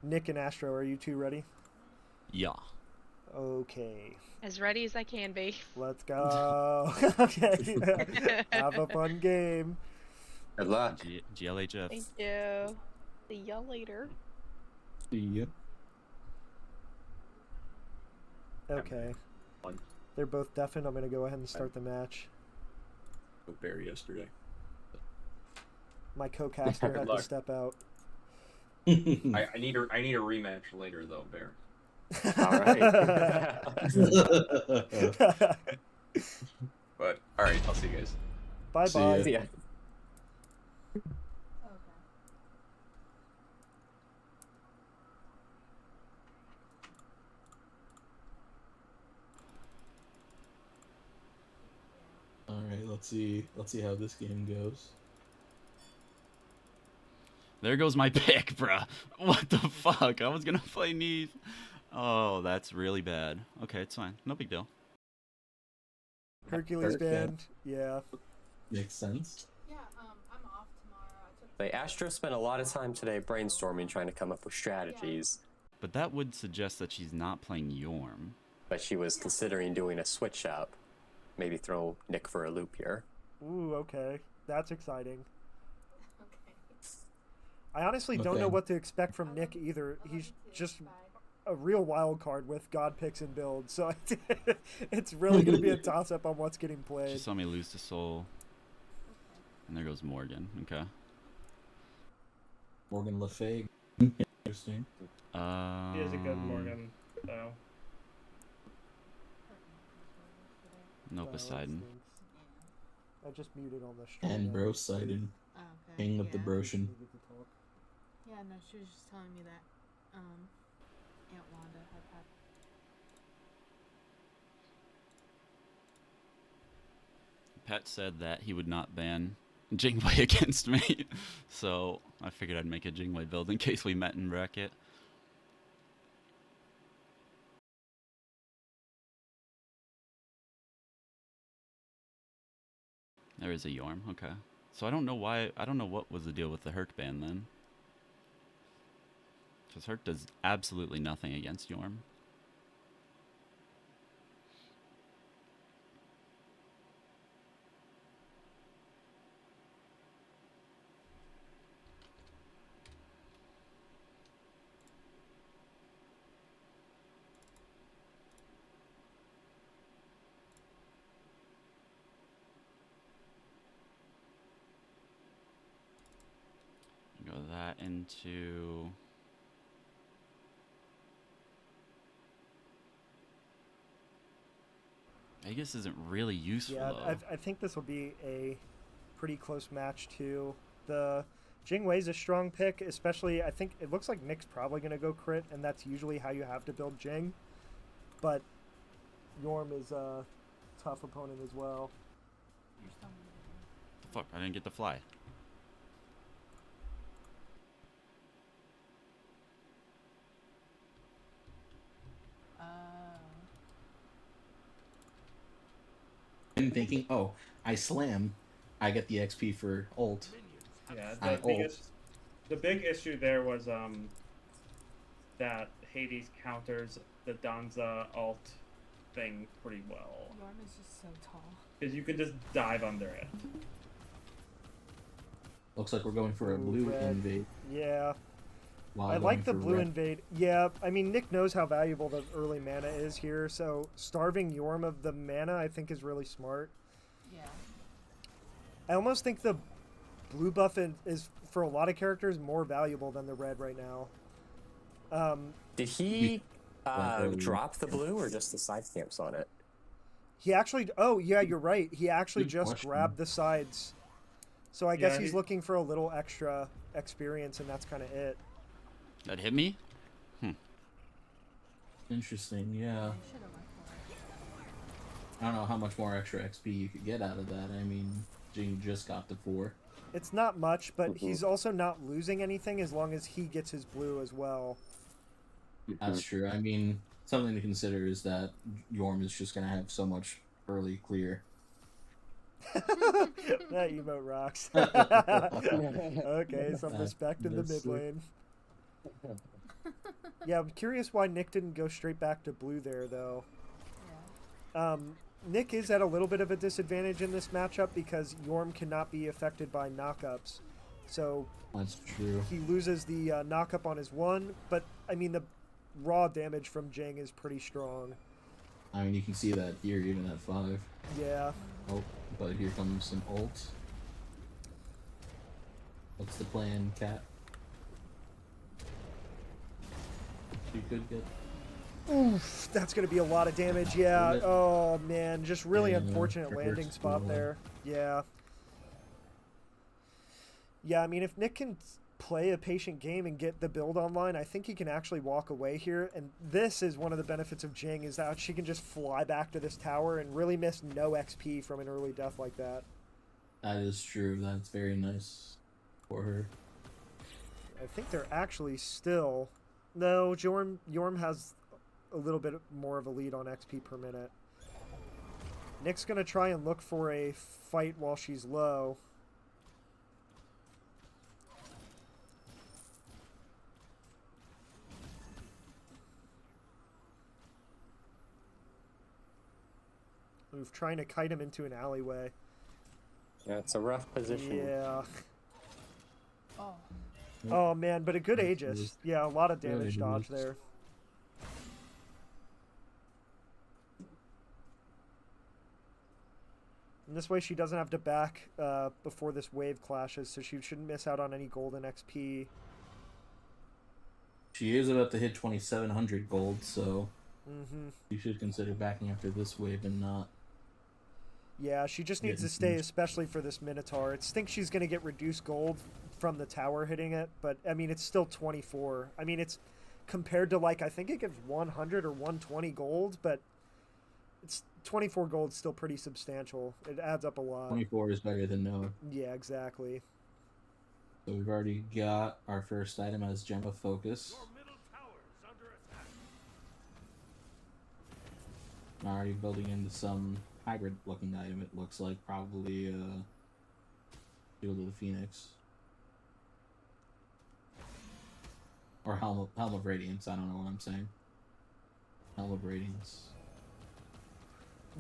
Nick and Astro, are you two ready? Yeah. Okay. As ready as I can be. Let's go. Okay. Have a fun game. Good luck. GLHF. Thank you. See y'all later. See ya. Okay. They're both deafened. I'm going to go ahead and start the match. Bear yesterday. My co-caster had to step out. I need a rematch later though, Bear. But all right, I'll see you guys. Bye bye. See ya. All right, let's see how this game goes. There goes my pick, bruh. What the fuck? I was gonna play Neath. Oh, that's really bad. Okay, it's fine. No big deal. Hercules band. Yeah. Makes sense. Yeah, I'm off tomorrow. Like, Astro spent a lot of time today brainstorming, trying to come up with strategies. But that would suggest that she's not playing Yorm. But she was considering doing a switch up. Maybe throw Nick for a loop here. Ooh, okay. That's exciting. Okay. I honestly don't know what to expect from Nick either. He's just a real wild card with God picks and builds, so it's really going to be a toss-up on what's getting played. She saw me lose to Soul. And there goes Morgan. Okay. Morgan Le Fay. Interesting. He is a good Morgan, though. No Poseidon. I just muted on the stream. And Poseidon. Oh, okay. King of the Broshan. Yeah, no, she was just telling me that Aunt Wanda had Pat said that he would not ban Jingwei against me, so I figured I'd make a Jingwei build in case we met in bracket. There is a Yorm, okay. So I don't know what was the deal with the Herc ban then. Because Herc does absolutely nothing against Yorm. Go that into... Vegas isn't really useful, yeah, though. I think this will be a pretty close match, too. The Jingwei's a strong pick, especially, I think it looks like Nick's probably going to go crit, and that's usually how you have to build Jing. But Yorm is a tough opponent as well. Fuck, I didn't get the fly. I'm thinking, oh, I slam, I get the XP for ult. Yeah, the big issue there was that Hades counters the Danza ult thing pretty well. Yorm is just so tall. Because you can just dive under it. Looks like we're going for a blue invade. Yeah. While I like the going for blue red. invade. Yeah, I mean, Nick knows how valuable the early mana is here, so starving Yorm of the mana, I think, is really smart. Yeah. I almost think the blue buff is, for a lot of characters, more valuable than the red right now. Did he drop the blue or just the side stamps on it? He actually... Oh, yeah, you're right. He actually just grabbed the sides. So I guess he's looking for a little extra experience, and that's kind of it. That hit me? Interesting, yeah. I don't know how much more extra XP you could get out of that. I mean, Jing just got to 4. It's not much, but he's also not losing anything as long as he gets his blue as well. That's true. I mean, something to consider is that Yorm is just going to have so much early clear. That emote rocks. Okay, some respect in the mid lane. Yeah, I'm curious why Nick didn't go straight back to blue there, though. Yeah. Nick is at a little bit of a disadvantage in this matchup because Yorm cannot be affected by knockups. So That's true. he loses the knockup on his 1, but, I mean, the raw damage from Jing is pretty strong. I mean, you can see that here, even at 5. Yeah. Oh, but here comes some ult. What's the plan, Cat? You could get... Oof, that's going to be a lot of damage, yeah. Isn't it? Oh, man, just really Yeah, unfortunate it landing hurts spot a lot. there. Yeah. Yeah, I mean, if Nick can play a patient game and get the build online, I think he can actually walk away here. And this is one of the benefits of Jing, is that she can just fly back to this tower and really miss no XP from an early death like that. That is true. That's very nice for her. I think they're actually still... No, Yorm has a little bit more of a lead on XP per minute. Nick's going to try and look for a fight while she's low. Oof, trying to kite him into an alleyway. Yeah, it's a rough position. Yeah. Oh. Oh, man, but a good That's Aegis. good. Yeah, a lot of Good damage dodge Aegis. there. And this way she doesn't have to back before this wave clashes, so she shouldn't miss out on any golden XP. She is about to hit 2,700 gold, so Mm-hmm. you should consider backing after this wave and not. Yeah, she just needs Getting to stay, finished. especially for this Minotaur. I think she's going to get reduced gold from the tower hitting it, but, I mean, it's still 24. I mean, it's compared to, like, I think it gives 100 or 120 gold, but it's 24 gold still pretty substantial. It adds up a lot. 24 is better than no. Yeah, exactly. So we've already got our first item as Gem of Focus. Now already building into some hybrid looking item, it looks like probably Shield of the Phoenix. Or Helm of Radiance, I don't know what I'm saying. Helm of Radiance.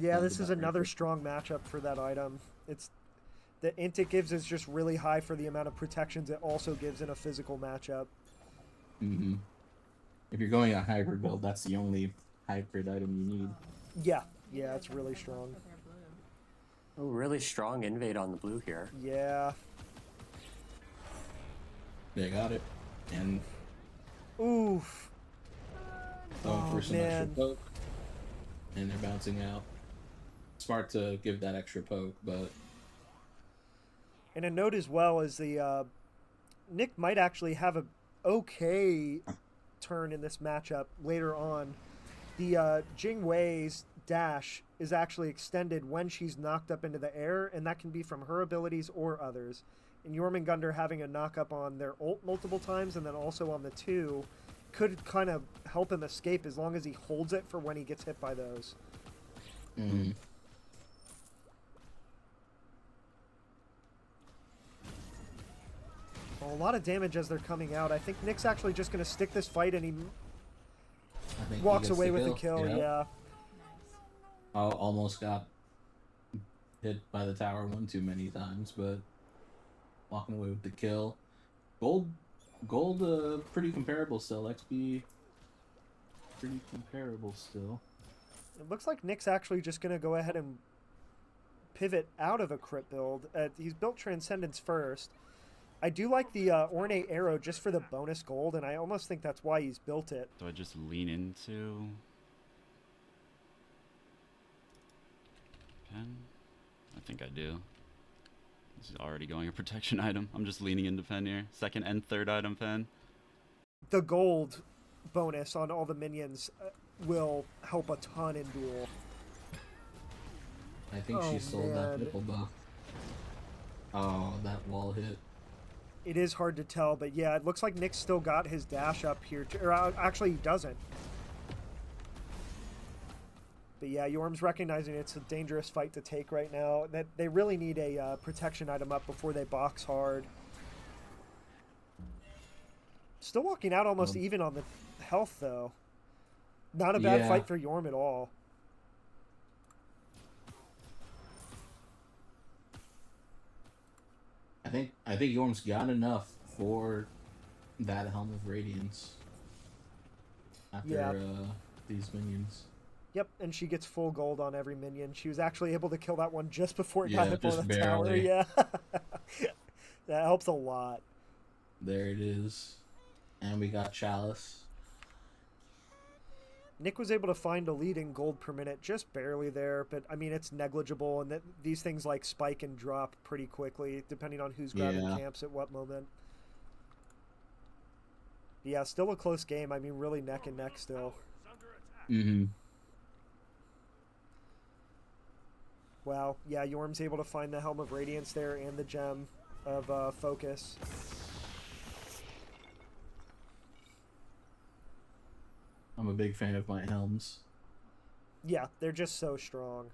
Yeah, Sounds this is about right another for- strong matchup for that item. It's the int it gives is just really high for the amount of protections it also gives in a physical matchup. Mm-hmm. If you're going a hybrid build, that's the only hybrid item you need. Yeah, yeah, it's really strong. With their blue. Oh, really strong invade on the blue here. Yeah. They got it. And Oof. going Oh, for some man. extra poke. And they're bouncing out. Smart to give that extra poke, but And a note as well is the Nick might actually have a okay turn in this matchup later on. The Jing Wei's dash is actually extended when she's knocked up into the air, and that can be from her abilities or others. And Jormungandr having a knock up on their ult multiple times and then also on the 2 could kind of help him escape as long as he holds it for when he gets hit by those. mm-hmm. Well, a lot of damage as they're coming out. I think Nick's actually just going to stick this fight, and he I think he walks gets away with the kill. Yeah. Yeah. Oh, almost got hit by the tower one too many times, but walking away with the kill. Gold, pretty comparable still. XP, pretty comparable still. It looks like Nick's actually just going to go ahead and pivot out of a crit build. He's built Transcendence first. I do like the Ornate Arrow just for the bonus gold, and I almost think that's why he's built it. Do I just lean into pen? I think I do. This is already going a protection item. I'm just leaning into pen here. Second and third item pen. The gold bonus on all the minions will help a ton in duel. I think Oh, she sold that man. nipple buff. Oh, that wall hit. It is hard to tell, but yeah, it looks like Nick's still got his dash up here. Or actually, he doesn't. But yeah, Yorm's recognizing it's a dangerous fight to take right now. That they really need a protection item up before they box hard. Still walking out almost even on the health, though. Not a bad Yeah. fight for Yorm at all. I think Yorm's got enough for that Helm of Radiance after Yeah. These minions. Yep, and she gets full gold on every minion. She was actually able to kill that one just before it Yeah, got hit by just the tower. barely. Yeah. That helps a lot. There it is. And we got Chalice. Nick was able to find a lead in gold per minute, just barely there, but I mean, it's negligible, and these things like spike and drop pretty quickly, depending on who's grabbing Yeah. camps at what moment. Yeah, still a close game. I mean, really neck and neck still. Mm-hmm. Wow. Yeah, Yorm's able to find the Helm of Radiance there and the Gem of Focus. I'm a big fan of my helms. Yeah, they're just so strong.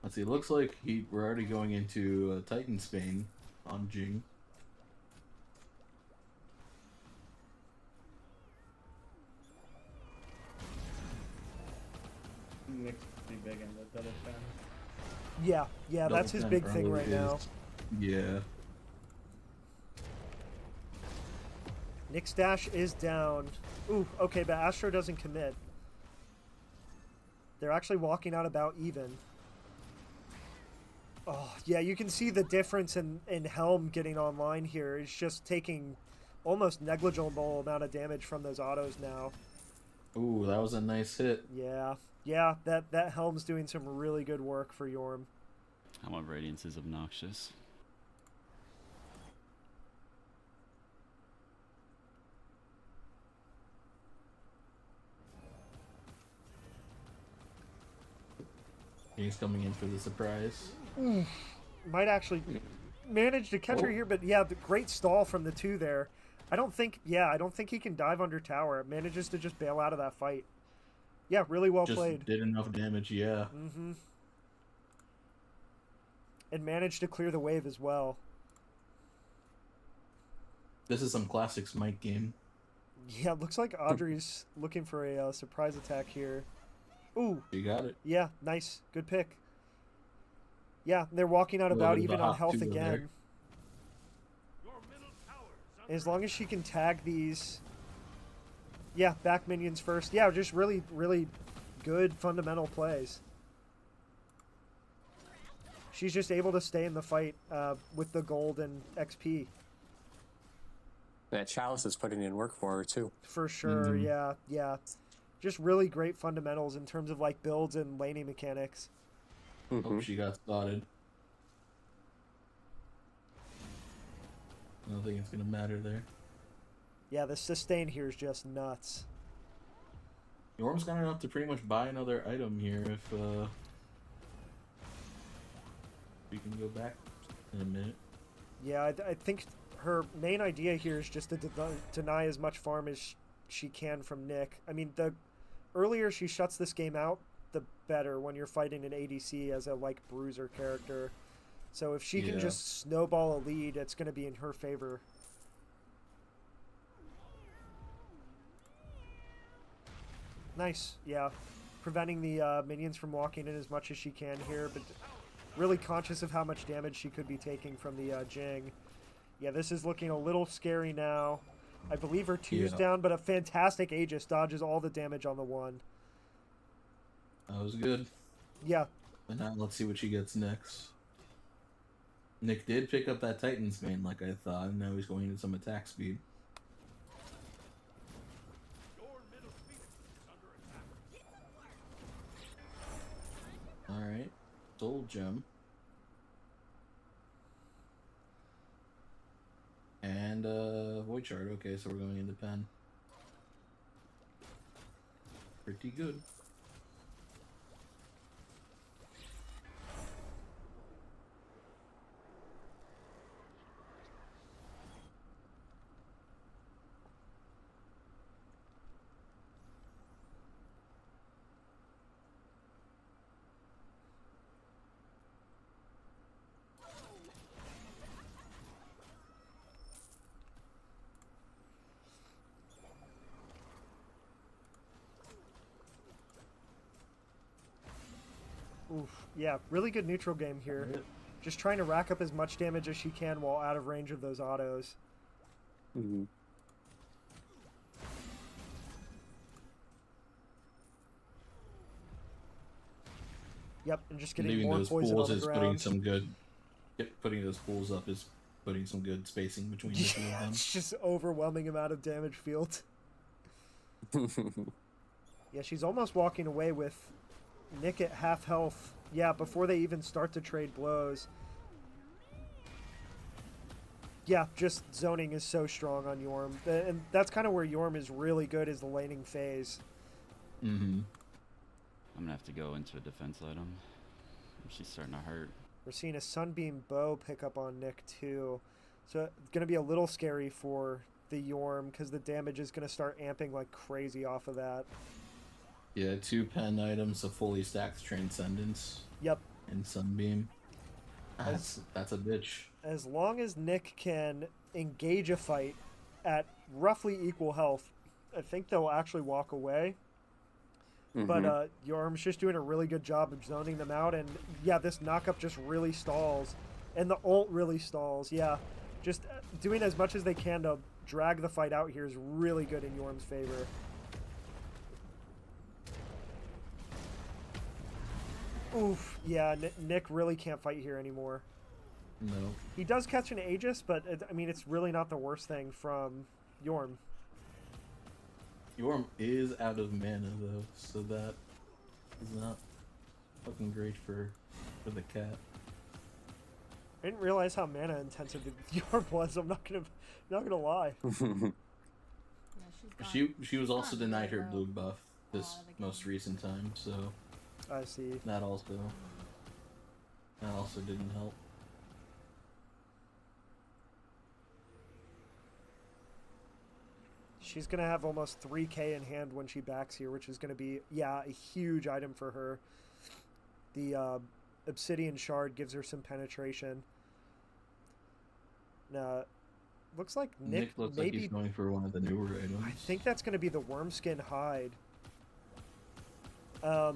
Let's see, it looks like we're already going into Titan's Bane on Jing. Nick's pretty big in the double fan. Yeah, that's his Double big Pen thing probably right now. is. Yeah. Nick's dash is down. Ooh, okay, but Astero doesn't commit. They're actually walking out about even. Oh, yeah, you can see the difference in Helm getting online here. It's just taking almost negligible amount of damage from those autos now. Ooh, that was a nice hit. Yeah, that Helm's doing some really good work for Yorm. Helm of Radiance is obnoxious. He's coming in for the surprise. Might actually manage to catch her here, but yeah, the great stall from the two there. I don't think he can dive under tower. It manages to just bail out of that fight. Yeah, really well Just played. did enough damage, yeah. Mm-hmm. And managed to clear the wave as well. This is some classic Smite game. Yeah, looks like Audrey's looking for a surprise attack here. Ooh, You got it. yeah, nice. Good pick. Yeah, they're walking out A little about bit of even a on hop health too there. again. As long as she can tag these... Yeah, back minions first. Yeah, just really, really good fundamental plays. She's just able to stay in the fight with the gold and XP. That Chalice is putting in work for her, too. For sure, Mhm. yeah. Just really great fundamentals in terms of like builds and laning mechanics. Oh, she got spotted. I don't think it's gonna matter there. Yeah, the sustain here is just nuts. Yorm's got enough to pretty much buy another item here if we can go back in a minute. Yeah, I think her main idea here is just to deny as much farm as she can from Nick. I mean, the earlier she shuts this game out, the better when you're fighting an ADC as a like bruiser character. So if she can Yeah. just snowball a lead, it's going to be in her favor. Nice, yeah. Preventing the minions from walking in as much as she can here, but really conscious of how much damage she could be taking from the Jing. Yeah, this is looking a little scary now. I believe her two's Yeah. down, but a fantastic Aegis dodges all the damage on the one. That was good. Yeah, And now let's see what she gets next. Nick did pick up that Titan's Bane like I thought, and now he's going into some attack speed. Alright. Soul Gem. And Void Shard. Okay, so we're going into Pen. Pretty good. Oof. Yeah, really good neutral game here. Just trying to rack up as much damage as she can while out of range of those autos. Mm-hmm. Yep, and just getting Leaving more those poison pools on the is putting ground. some good. Yep, putting those pools up is putting some good spacing between the two of Yeah, them. it's just overwhelming amount of damage field. Yeah, she's almost walking away with Nick at half health. Yeah, before they even start to trade blows. Yeah, just zoning is so strong on Yorm. And that's kind of where Yorm is really good, is the laning phase. Mm-hmm. I'm gonna have to go into a defense item. She's starting to hurt. We're seeing a Sunbeam Bow pick up on Nick too. So it's going to be a little scary for the Yorm because the damage is going to start amping like crazy off of that. Yeah, 2 pen items, a fully stacked Transcendence, Yep. and Sunbeam. That's a bitch. As long as Nick can engage a fight at roughly equal health, I think they'll actually walk away. But Yorm's just doing a really good job of zoning them out. And yeah, this knockup just really stalls. And the ult really stalls. Yeah, just doing as much as they can to drag the fight out here is really good in Yorm's favor. Oof, yeah, Nick really can't fight here anymore. No. He does catch an Aegis, but I mean, it's really not the worst thing from Yorm. Yorm is out of mana though, so that is not fucking great for the cat. I didn't realize how mana intensive Yorm was. I'm not gonna lie. Yeah, She was also gone denied her really blue low. buff this most recent time, so I see. that also didn't help. She's gonna have almost 3k in hand when she backs here, which is gonna be, yeah, a huge item for her. The Obsidian Shard gives her some penetration. Now, looks like Nick looks maybe, like he's going for one of the newer items. I think that's gonna be the Wormskin Hide. I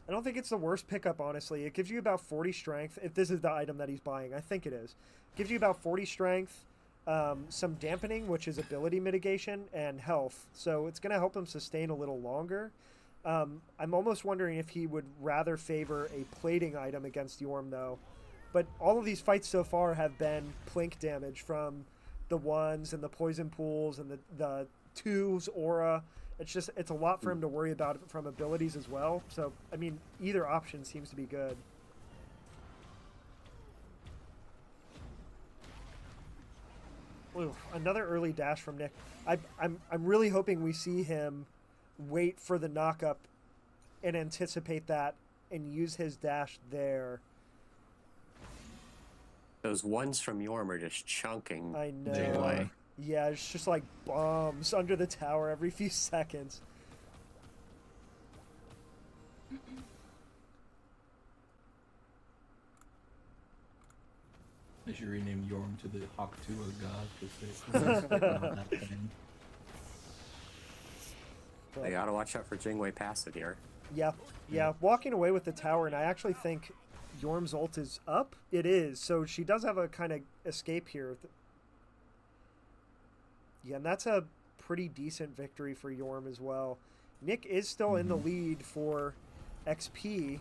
don't think it's the worst pickup, honestly. It gives you about 40 strength, if this is the item that he's buying. I think it is. Gives you about 40 strength, some dampening, which is ability mitigation, and health. So it's going to help him sustain a little longer. I'm almost wondering if he would rather favor a plating item against Yorm, though. But all of these fights so far have been plink damage from the ones and the poison pools and the twos, aura. It's a lot for him to worry about from abilities as well. So, I mean, either option seems to be good. Ooh, another early dash from Nick. I'm really hoping we see him wait for the knockup and anticipate that and use his dash there. Those ones from Yorm are just chunking. I know. Jingwei. Yeah, it's just like bombs under the tower every few seconds. They should rename Yorm to the Hawktua god because they're not that thing. They gotta watch out for Jingwei passive here. Yeah, walking away with the tower, and I actually think Yorm's ult is up. It is, so she does have a kind of escape here. Yeah, and that's a pretty decent victory for Yorm as well. Nick is still in the lead for XP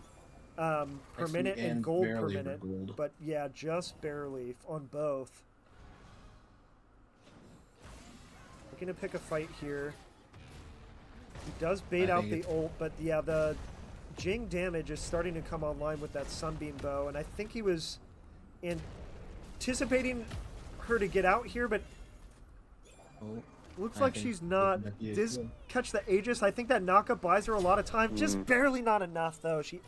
per minute and gold per minute, but yeah, just barely on both. Looking to pick a fight here. He does bait out the ult, but yeah, the Jing damage is starting to come online with that Sunbeam Bow, and I think he was anticipating her to get out here, but looks like she's not. Does catch the Aegis. I think that knockup buys her a lot of time. Just barely not enough, though. She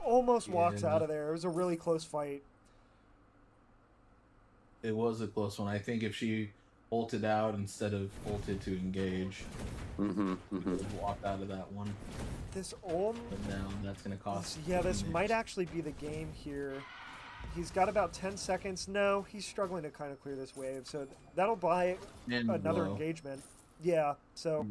almost walks out of there. It was a really close fight. It was a close one. I think if she ulted out instead of ulted to engage, walked out of that one. This ult. But now that's going to cost. Yeah, this might actually be the game here. He's got about 10 seconds. No, he's struggling to kind of clear this wave, so that'll buy another engagement. Yeah, so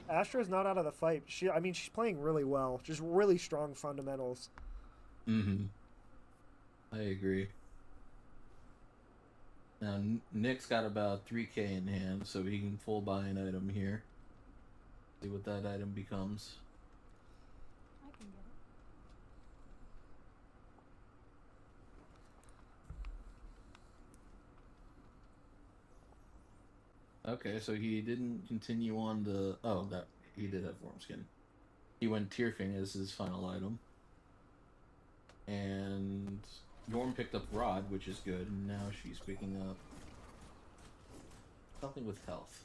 Astra's not out of the fight. I mean, she's playing really well. Just really strong fundamentals. Mm-hmm. I agree. Now, Nick's got about 3k in hand, so he can full buy an item here. See what that item becomes. I can get it. Okay, so he didn't continue on the... Oh, that he did have Worm Skin. He went Tearfing as his final item. And Yorm picked up Rod, which is good, and now she's picking up something with health.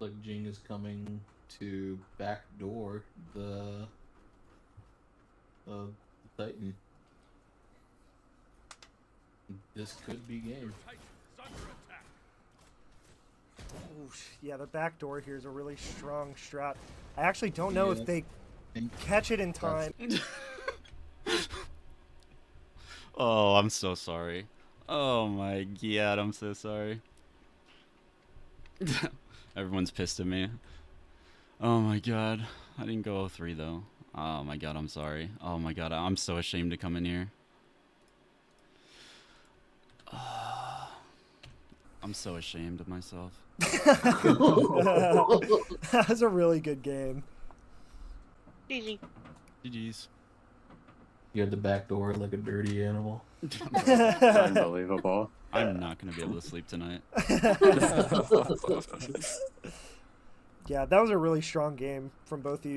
Like Jing is coming to backdoor the Titan. This could be game. Ooh, yeah, the back door here is a really strong strat. I actually don't know if they catch it in time. Oh, I'm so sorry. Oh my god, I'm so sorry. Everyone's pissed at me. Oh my god. I didn't go 03 though. Oh my god, I'm sorry. Oh my god, I'm so ashamed to come in here. I'm so ashamed of myself. That was a really good game. GG. GG's. You had the back door like a dirty animal. Unbelievable. I'm not gonna be able to sleep tonight. Yeah, that was a really strong game from both of you.